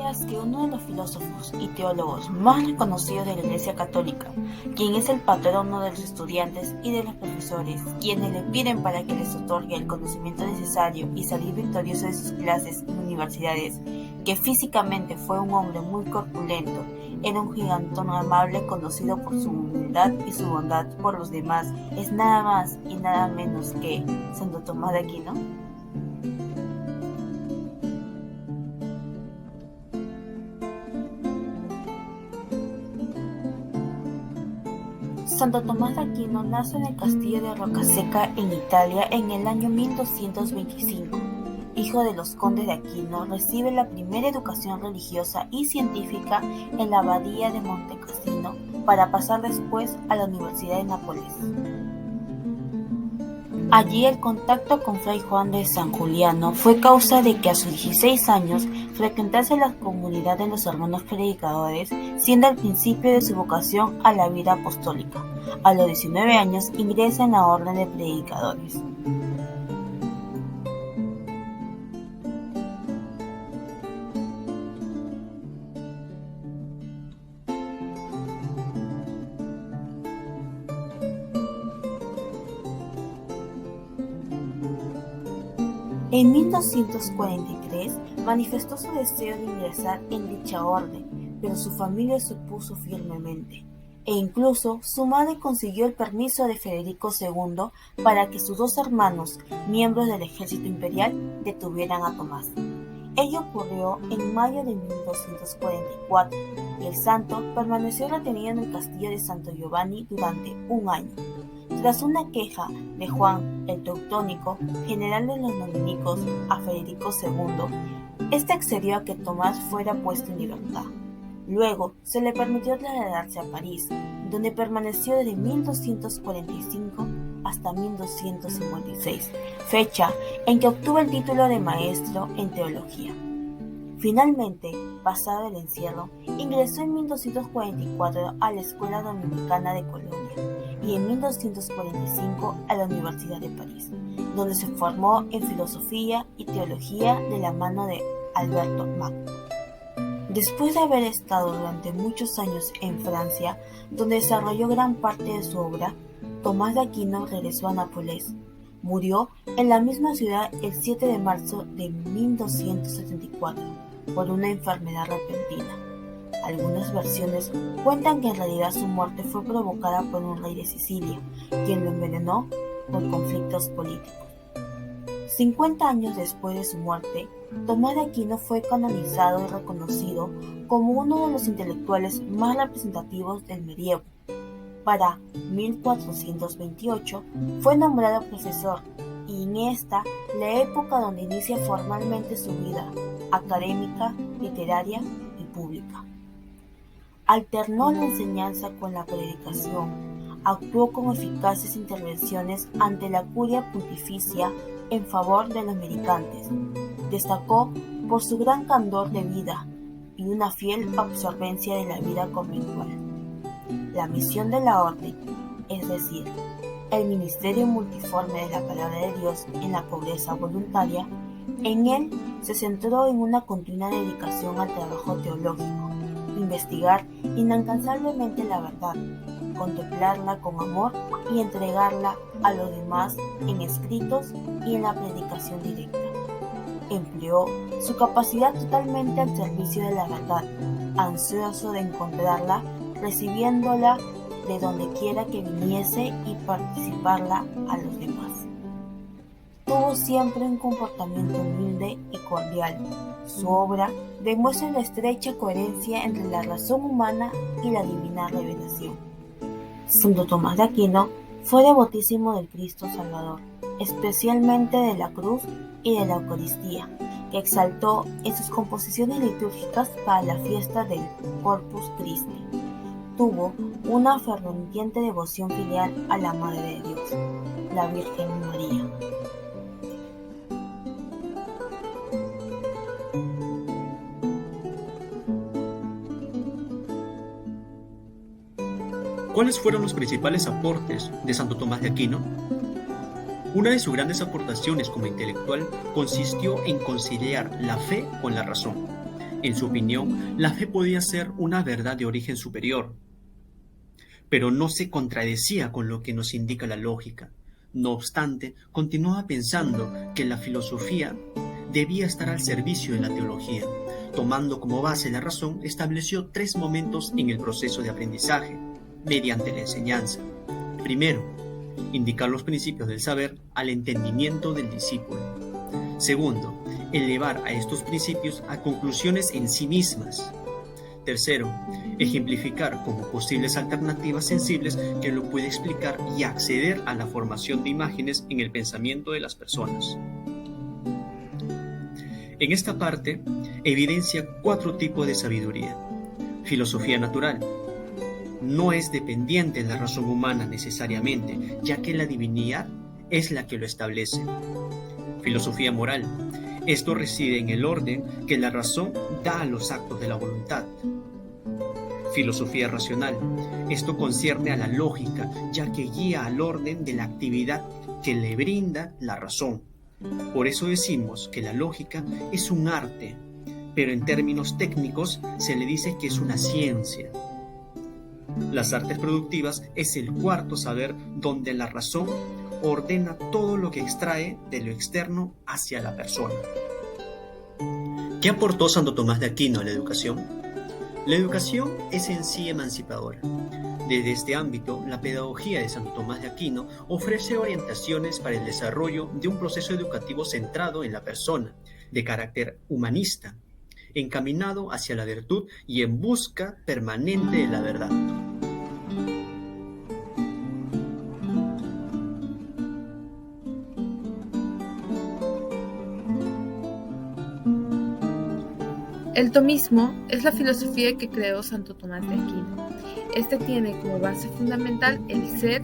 ¿Sabías que uno de los filósofos y teólogos más reconocidos de la Iglesia Católica, quien es el patrono de los estudiantes y de los profesores, quienes le piden para que les otorgue el conocimiento necesario y salir victorioso de sus clases en universidades, que físicamente fue un hombre muy corpulento, era un gigantón amable conocido por su humildad y su bondad por los demás, es nada más y nada menos que Santo Tomás de Aquino? Santo Tomás de Aquino nace en el castillo de Rocaseca en Italia en el año 1225. Hijo de los condes de Aquino, recibe la primera educación religiosa y científica en la abadía de Montecassino para pasar después a la Universidad de Nápoles. Allí el contacto con Fray Juan de San Juliano fue causa de que a sus 16 años frecuentase la comunidad de los hermanos predicadores, siendo el principio de su vocación a la vida apostólica. A los 19 años ingresa en la orden de predicadores. En 1243 manifestó su deseo de ingresar en dicha orden, pero su familia se opuso firmemente, e incluso su madre consiguió el permiso de Federico II para que sus dos hermanos, miembros del ejército imperial, detuvieran a Tomás. Ello ocurrió en mayo de 1244, y el santo permaneció retenido en el castillo de Santo Giovanni durante un año. Tras una queja de Juan el Teutónico, general de los dominicos, a Federico II, este accedió a que Tomás fuera puesto en libertad. Luego se le permitió trasladarse a París, donde permaneció desde 1245 hasta 1256, fecha en que obtuvo el título de maestro en teología. Finalmente, pasado el encierro, ingresó en 1244 a la Escuela Dominicana de Colonia y en 1245 a la Universidad de París, donde se formó en filosofía y teología de la mano de Alberto Magno. Después de haber estado durante muchos años en Francia, donde desarrolló gran parte de su obra, Tomás de Aquino regresó a Nápoles. Murió en la misma ciudad el 7 de marzo de 1274 por una enfermedad repentina. Algunas versiones cuentan que en realidad su muerte fue provocada por un rey de Sicilia, quien lo envenenó por conflictos políticos. 50 años después de su muerte, Tomás de Aquino fue canonizado y reconocido como uno de los intelectuales más representativos del medievo. Para 1428 fue nombrado profesor, y en esta la época donde inicia formalmente su vida académica, literaria y pública. Alternó la enseñanza con la predicación, actuó con eficaces intervenciones ante la curia pontificia en favor de los mendicantes, destacó por su gran candor de vida y una fiel observancia de la vida conventual. La misión de la orden, es decir, el ministerio multiforme de la palabra de Dios en la pobreza voluntaria, en él se centró en una continua dedicación al trabajo teológico, investigar incansablemente la verdad, contemplarla con amor y entregarla a los demás en escritos y en la predicación directa. Empleó su capacidad totalmente al servicio de la verdad, ansioso de encontrarla, recibiéndola de donde quiera que viniese y participarla a los demás. Tuvo siempre un comportamiento humilde y cordial. Su obra demuestra la estrecha coherencia entre la razón humana y la divina revelación. Santo Tomás de Aquino fue devotísimo del Cristo Salvador, especialmente de la cruz y de la Eucaristía, que exaltó en sus composiciones litúrgicas para la fiesta del Corpus Christi. Tuvo una ferviente devoción filial a la Madre de Dios, la Virgen María. ¿Cuáles fueron los principales aportes de Santo Tomás de Aquino? Una de sus grandes aportaciones como intelectual consistió en conciliar la fe con la razón. En su opinión, la fe podía ser una verdad de origen superior, pero no se contradecía con lo que nos indica la lógica. No obstante, continuaba pensando que la filosofía debía estar al servicio de la teología. Tomando como base la razón, estableció 3 momentos en el proceso de aprendizaje, mediante la enseñanza. Primero, indicar los principios del saber al entendimiento del discípulo. Segundo, elevar a estos principios a conclusiones en sí mismas. Tercero, ejemplificar como posibles alternativas sensibles que lo puede explicar y acceder a la formación de imágenes en el pensamiento de las personas. En esta parte, evidencia 4 tipos de sabiduría. Filosofía natural. No es dependiente de la razón humana necesariamente, ya que la divinidad es la que lo establece. Filosofía moral. Esto reside en el orden que la razón da a los actos de la voluntad. Filosofía racional. Esto concierne a la lógica, ya que guía al orden de la actividad que le brinda la razón. Por eso decimos que la lógica es un arte, pero en términos técnicos se le dice que es una ciencia. Las artes productivas es el cuarto saber donde la razón ordena todo lo que extrae de lo externo hacia la persona. ¿Qué aportó Santo Tomás de Aquino a la educación? La educación es en sí emancipadora. Desde este ámbito, la pedagogía de Santo Tomás de Aquino ofrece orientaciones para el desarrollo de un proceso educativo centrado en la persona, de carácter humanista, encaminado hacia la virtud y en busca permanente de la verdad. El tomismo es la filosofía que creó Santo Tomás de Aquino. Este tiene como base fundamental el ser,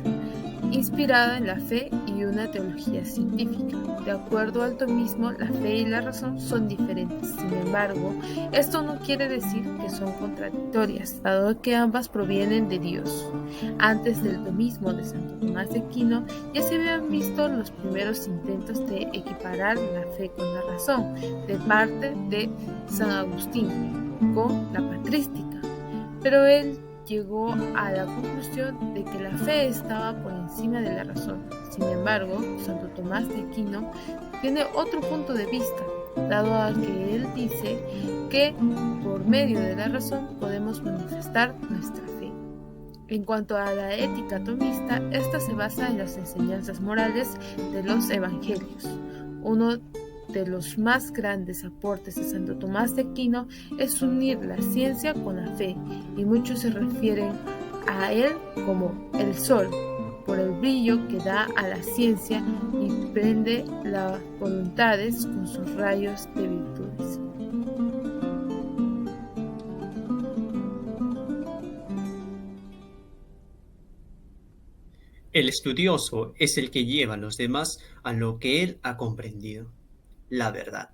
inspirado en la fe y una teología científica. De acuerdo al tomismo, la fe y la razón son diferentes. Sin embargo, esto no quiere decir que son contradictorias, dado que ambas provienen de Dios. Antes del tomismo de Santo Tomás de Aquino, ya se habían visto los primeros intentos de equiparar la fe con la razón, de parte de San Agustín, con la patrística. Pero él llegó a la conclusión de que la fe estaba por encima de la razón. Sin embargo, Santo Tomás de Aquino tiene otro punto de vista, dado a que él dice que por medio de la razón podemos manifestar nuestra fe. En cuanto a la ética tomista, esta se basa en las enseñanzas morales de los evangelios. Uno de los más grandes aportes de Santo Tomás de Aquino es unir la ciencia con la fe, y muchos se refieren a él como el sol, por el brillo que da a la ciencia y prende las voluntades con sus rayos de virtudes. El estudioso es el que lleva a los demás a lo que él ha comprendido, la verdad.